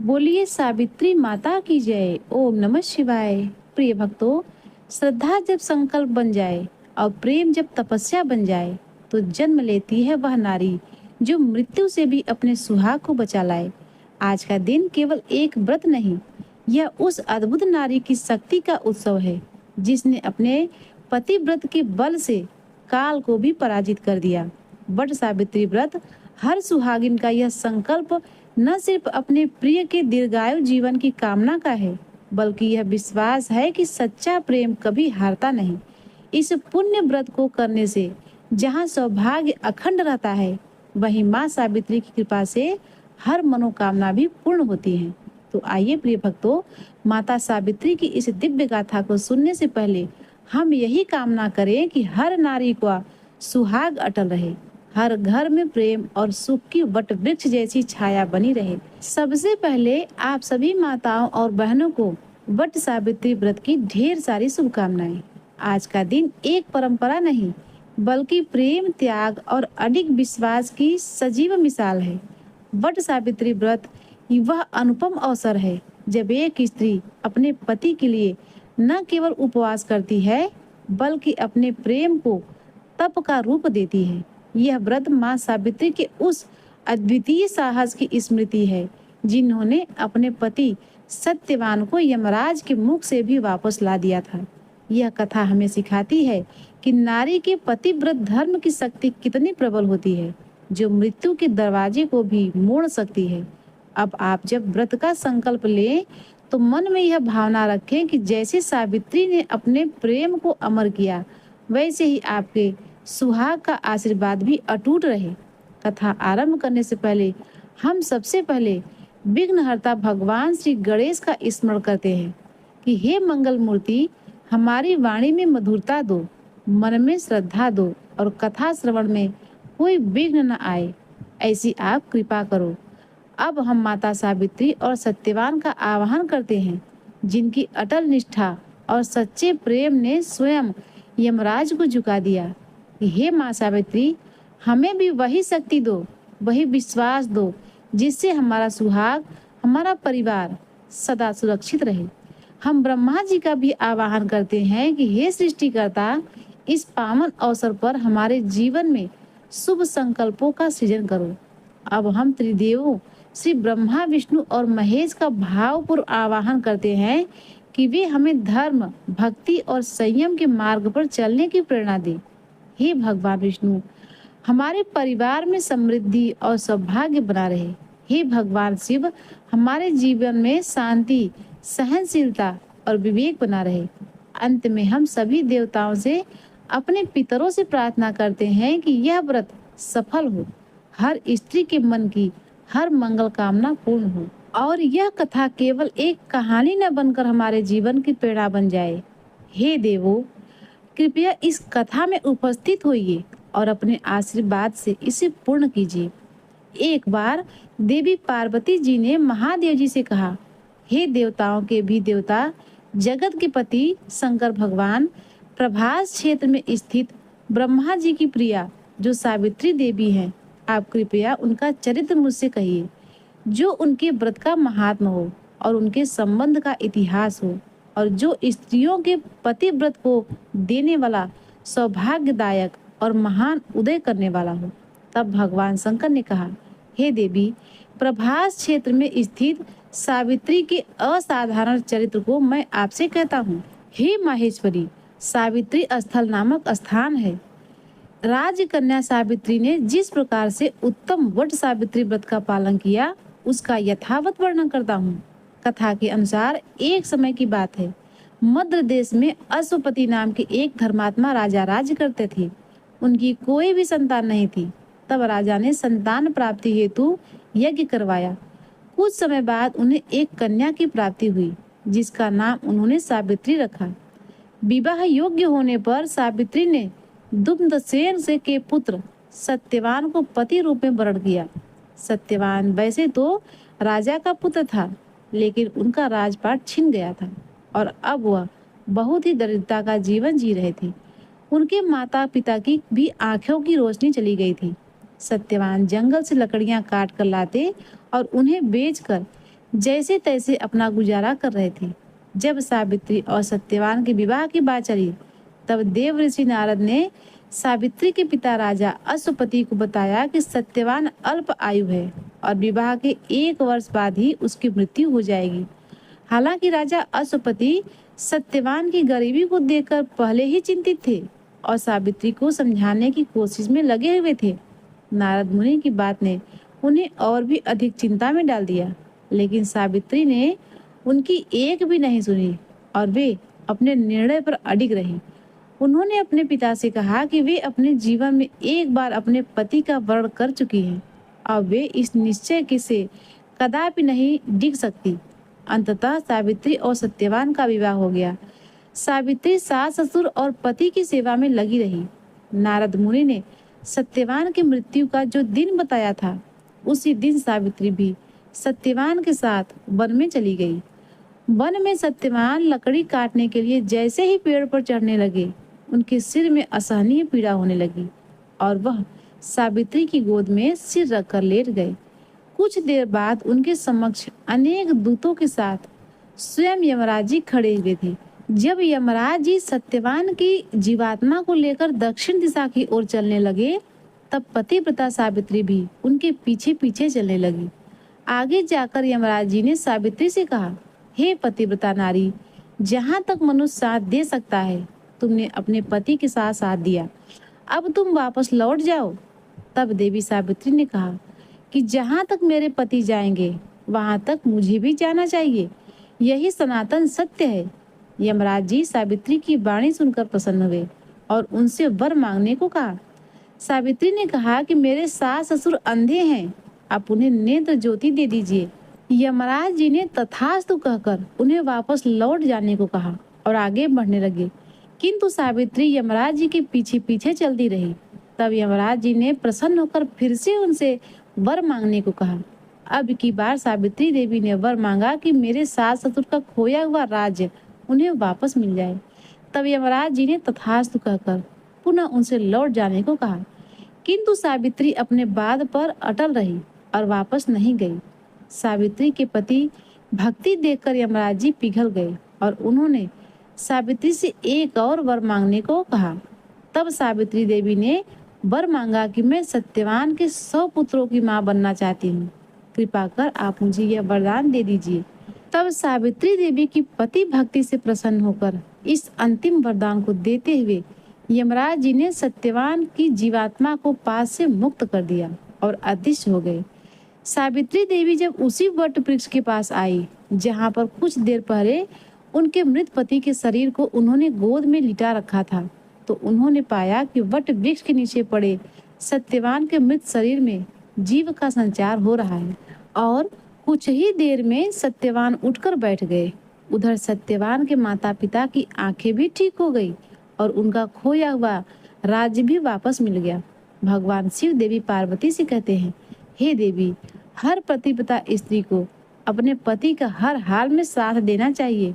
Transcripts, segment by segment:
बोलिए सावित्री माता की जय। ओम नमः शिवाय। प्रिय भक्तों, श्रद्धा जब संकल्प बन जाए और प्रेम जब तपस्या बन जाए तो जन्म लेती है वह नारी जो मृत्यु से भी अपने सुहाग को बचा लाए। आज का दिन केवल एक व्रत नहीं, यह उस अद्भुत नारी की शक्ति का उत्सव है जिसने अपने पति व्रत के बल से काल को भी पराजित कर दिया। वट सावित्री व्रत हर सुहागिन का यह संकल्प न सिर्फ अपने प्रिय के दीर्घायु जीवन की कामना का है, बल्कि यह विश्वास है कि सच्चा प्रेम कभी हारता नहीं। इस पुण्य व्रत को करने से जहाँ सौभाग्य अखंड रहता है, वहीं माँ सावित्री की कृपा से हर मनोकामना भी पूर्ण होती है। तो आइए प्रिय भक्तों, माता सावित्री की इस दिव्य गाथा को सुनने से पहले हम यही कामना करें कि हर नारी का सुहाग अटल रहे, हर घर में प्रेम और सुख की वट वृक्ष जैसी छाया बनी रहे। सबसे पहले आप सभी माताओं और बहनों को वट सावित्री व्रत की ढेर सारी शुभकामनाएं। आज का दिन एक परंपरा नहीं, बल्कि प्रेम, त्याग और अडिग विश्वास की सजीव मिसाल है। वट सावित्री व्रत वह अनुपम अवसर है जब एक स्त्री अपने पति के लिए न केवल उपवास करती है, बल्कि अपने प्रेम को तप का रूप देती है। यह व्रत माँ सावित्री के उस अद्वितीय साहस की स्मृति है जिन्होंने अपने पति सत्यवान को यमराज के मुख से भी वापस ला दिया था। यह कथा हमें सिखाती है कि नारी के पतिव्रत धर्म की शक्ति कितनी प्रबल होती है, जो मृत्यु के दरवाजे को भी मोड़ सकती है। अब आप जब व्रत का संकल्प लें तो मन में यह भावना रखें कि जैसे सावित्री ने अपने प्रेम को अमर किया, वैसे ही आपके सुहाग का आशीर्वाद भी अटूट रहे। कथा आरंभ करने से पहले हम सबसे पहले विघ्नहर्ता भगवान श्री गणेश का स्मरण करते हैं कि हे मंगल मूर्ति, हमारी वाणी में मधुरता दो, मन में श्रद्धा दो और कथा श्रवण में कोई विघ्न न आए, ऐसी आप कृपा करो। अब हम माता सावित्री और सत्यवान का आह्वान करते हैं, जिनकी अटल निष्ठा और सच्चे प्रेम ने स्वयं यमराज को झुका दिया। हे माँ सावित्री, हमें भी वही शक्ति दो, वही विश्वास दो, जिससे हमारा सुहाग, हमारा परिवार सदा सुरक्षित रहे। हम ब्रह्मा जी का भी आवाहन करते हैं कि हे सृष्टिकर्ता, इस पावन अवसर पर हमारे जीवन में शुभ संकल्पों का सृजन करो। अब हम त्रिदेवों श्री ब्रह्मा, विष्णु और महेश का भावपूर्ण आवाहन करते हैं कि वे हमें धर्म, भक्ति और संयम के मार्ग पर चलने की प्रेरणा दें। हे भगवान विष्णु, हमारे परिवार में समृद्धि और सौभाग्य बना रहे। हे भगवान शिव, हमारे जीवन में शांति, सहनशीलता और विवेक बना रहे। अंत में हम सभी देवताओं से, अपने पितरों से प्रार्थना करते हैं कि यह व्रत सफल हो, हर स्त्री के मन की हर मंगल कामना पूर्ण हो और यह कथा केवल एक कहानी न बनकर हमारे जीवन की प्रेरणा बन जाए। हे देवों, कृपया इस कथा में उपस्थित होइए और अपने आशीर्वाद से इसे पूर्ण कीजिए। एक बार देवी पार्वती जी ने महादेव जी से कहा, हे देवताओं के भी देवता, जगत के पति शंकर भगवान, प्रभास क्षेत्र में स्थित ब्रह्मा जी की प्रिया जो सावित्री देवी हैं, आप कृपया उनका चरित्र मुझसे कहिए, जो उनके व्रत का महात्मा हो और उनके संबंध का इतिहास हो और जो स्त्रियों के पति व्रत को देने वाला, सौभाग्यदायक और महान उदय करने वाला हो। तब भगवान शंकर ने कहा, हे देवी, प्रभास क्षेत्र में स्थित सावित्री के असाधारण चरित्र को मैं आपसे कहता हूँ। हे माहेश्वरी, सावित्री स्थल नामक स्थान है। राजकन्या सावित्री ने जिस प्रकार से उत्तम वट सावित्री व्रत का पालन किया, उसका यथावत वर्णन करता हूँ। कथा के अनुसार एक समय की बात है, मद्र देश में अश्वपति नाम के एक धर्मात्मा राजा राज्य करते थे। उनकी कोई भी संतान नहीं थी। तब राजा ने संतान प्राप्ति हेतु यज्ञ करवाया। कुछ समय बाद उन्हें एक कन्या की प्राप्ति हुई, जिसका नाम उन्होंने सावित्री रखा। विवाह योग्य होने पर सावित्री ने दुग्धसेन से के पुत्र सत्यवान को पति रूप में वरण किया। सत्यवान वैसे तो राजा का पुत्र था, लेकिन उनका राजपाट छिन गया था और अब वह बहुत ही दरिद्रता का जीवन जी रहे थे। उनके माता पिता की भी आंखों की रोशनी चली गई थी। सत्यवान जंगल से लकड़ियां काट कर लाते और उन्हें बेचकर जैसे तैसे अपना गुजारा कर रहे थे। जब सावित्री और सत्यवान के विवाह की बात चली, तब देव ऋषि नारद ने सावित्री के पिता राजा अश्वपति को बताया कि सत्यवान अल्प आयु है और विवाह के 1 वर्ष बाद ही उसकी मृत्यु हो जाएगी। हालांकि राजा अश्वपति सत्यवान की गरीबी को देखकर पहले ही चिंतित थे और सावित्री को समझाने की कोशिश में लगे हुए थे। नारद मुनि की बात ने उन्हें और भी अधिक चिंता में डाल दिया, लेकिन सावित्री ने उनकी एक भी नहीं सुनी और वे अपने निर्णय पर अडिग रही। उन्होंने अपने पिता से कहा कि वे अपने जीवन में एक बार अपने पति का वर्ण कर चुकी हैं। अब वे इस निश्चय के से कदापि नहीं डिग सकती। अंततः सावित्री और सत्यवान का विवाह हो गया। सावित्री सास ससुर और पति की सेवा में लगी रही। नारद मुनि ने सत्यवान की मृत्यु का जो दिन बताया था, उसी दिन सावित्री भी सत्यवान के साथ वन में चली गई। वन में सत्यवान लकड़ी काटने के लिए जैसे ही पेड़ पर चढ़ने लगे, उनके सिर में असहनीय पीड़ा होने लगी और वह सावित्री की गोद में सिर रखकर लेट गए। कुछ देर बाद उनके समक्ष अनेक दूतों के साथ स्वयं यमराज जी खड़े हुए थे। जब यमराज जी सत्यवान की जीवात्मा को लेकर दक्षिण दिशा की ओर चलने लगे, तब पतिव्रता सावित्री भी उनके पीछे पीछे चलने लगी। आगे जाकर यमराज जी ने सावित्री से कहा, हे पतिव्रता नारी, जहाँ तक मनुष्य साथ दे सकता है, तुमने अपने पति के साथ साथ दिया, अब तुम वापस लौट जाओ। तब देवी सावित्री ने कहा कि जहाँ तक मेरे पति जाएंगे, वहाँ तक मुझे भी जाना चाहिए, यही सनातन सत्य है। यमराज जी सावित्री की वाणी सुनकर प्रसन्न हुए और उनसे वर मांगने को कहा। सावित्री ने कहा कि मेरे सास ससुर अंधे हैं, आप उन्हें नेत्र ज्योति दे दीजिए। यमराज जी ने तथास्तु कहकर उन्हें वापस लौट जाने को कहा और आगे बढ़ने लगे, किंतु सावित्री यमराज जी के पीछे पीछे चलती रही। तब यमराज जी ने प्रसन्न होकर फिर से उनसे वर मांगने को कहा। अब की बार सावित्री देवी ने वर मांगा कि मेरे सास ससुर का खोया हुआ राज्य उन्हें वापस मिल जाए। तब यमराज जी ने तथास्तु कहकर पुनः उनसे लौट जाने को कहा, किंतु सावित्री अपने बात पर अटल रही और वापस नहीं गई। सावित्री के पति भक्ति देखकर यमराज जी पिघल गए और उन्होंने सावित्री से एक और वर मांगने को कहा। तब सावित्री देवी ने वर मांगा कि मैं सत्यवान के 100 पुत्रों की मां बनना चाहती हूँ, कृपा कर आप मुझे यह वरदान दे दीजिए। तब सावित्री देवी की पति भक्ति से प्रसन्न होकर इस अंतिम वरदान को देते हुए यमराज जी ने सत्यवान की जीवात्मा को पास से मुक्त कर दिया और अदृश्य हो गए। सावित्री देवी जब उसी वट वृक्ष के पास आई, जहाँ पर कुछ देर पहले उनके मृत पति के शरीर को उन्होंने गोद में लिटा रखा था, तो उन्होंने पाया कि वट वृक्ष के नीचे पड़े सत्यवान के मृत शरीर में जीव का संचार हो रहा है और कुछ ही देर में सत्यवान उठकर बैठ गए। उधर सत्यवान के माता पिता की आंखें भी ठीक हो गई और उनका खोया हुआ राज्य भी वापस मिल गया। भगवान शिव देवी पार्वती से कहते हैं, हे देवी, हर पतिव्रता स्त्री को अपने पति का हर हाल में साथ देना चाहिए।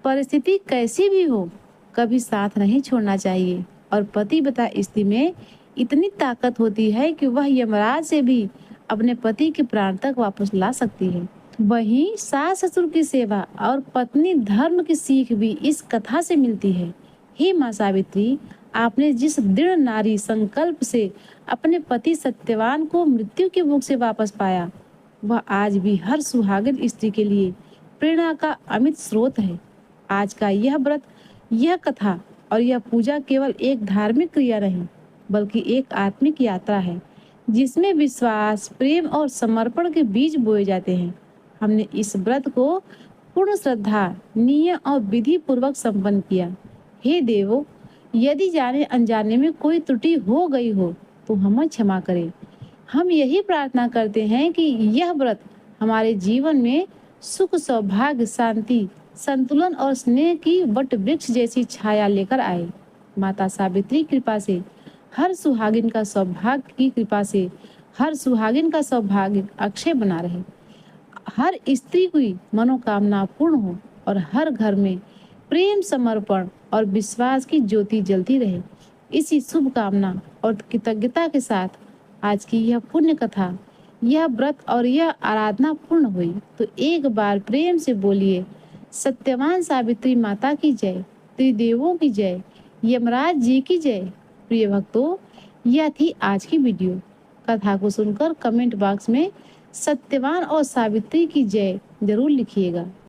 परिस्थिति कैसी भी हो, कभी साथ नहीं छोड़ना चाहिए। और पतिव्रता स्त्री में इतनी ताकत होती है कि वह यमराज से भी अपने पति के प्राण तक वापस ला सकती है। वहीं सास ससुर की सेवा और पत्नी धर्म की सीख भी इस कथा से मिलती है। हे माँ सावित्री, आपने जिस दृढ़ नारी संकल्प से अपने पति सत्यवान को मृत्यु के मुख से वापस पाया, वह आज भी हर सुहागिन स्त्री के लिए प्रेरणा का अमित स्रोत है। आज का यह व्रत, यह कथा और यह पूजा केवल एक धार्मिक क्रिया नहीं, बल्कि एक आत्मिक यात्रा है, जिसमें विश्वास, प्रेम और समर्पण के बीज बोए जाते हैं। हमने इस व्रत को पूर्ण श्रद्धा, नियम और विधि पूर्वक संपन्न किया। हे देवो, यदि जाने अनजाने में कोई त्रुटि हो गई हो तो हमें क्षमा करें। हम यही प्रार्थना करते हैं कि यह व्रत हमारे जीवन में सुख, सौभाग्य, शांति, संतुलन और स्नेह की वट वृक्ष जैसी छाया लेकर आए। माता सावित्री कृपा से हर सुहागिन का सौभाग्य की कृपा से हर सुहागिन का सौभाग्य अक्षय बना रहे, हर स्त्री की मनोकामना पूर्ण हो और हर घर में प्रेम, समर्पण और विश्वास की ज्योति जलती रहे। इसी शुभ कामना और कृतज्ञता के साथ आज की यह पुण्य कथा यह व्रत और यह आराधना पूर्ण हुई तो एक बार प्रेम से बोलिए सत्यवान सावित्री माता की जय, त्रिदेवों की जय, यमराज जी की जय। प्रिय भक्तों, यह थी आज की वीडियो। कथा को सुनकर कमेंट बॉक्स में सत्यवान और सावित्री की जय जरूर लिखिएगा।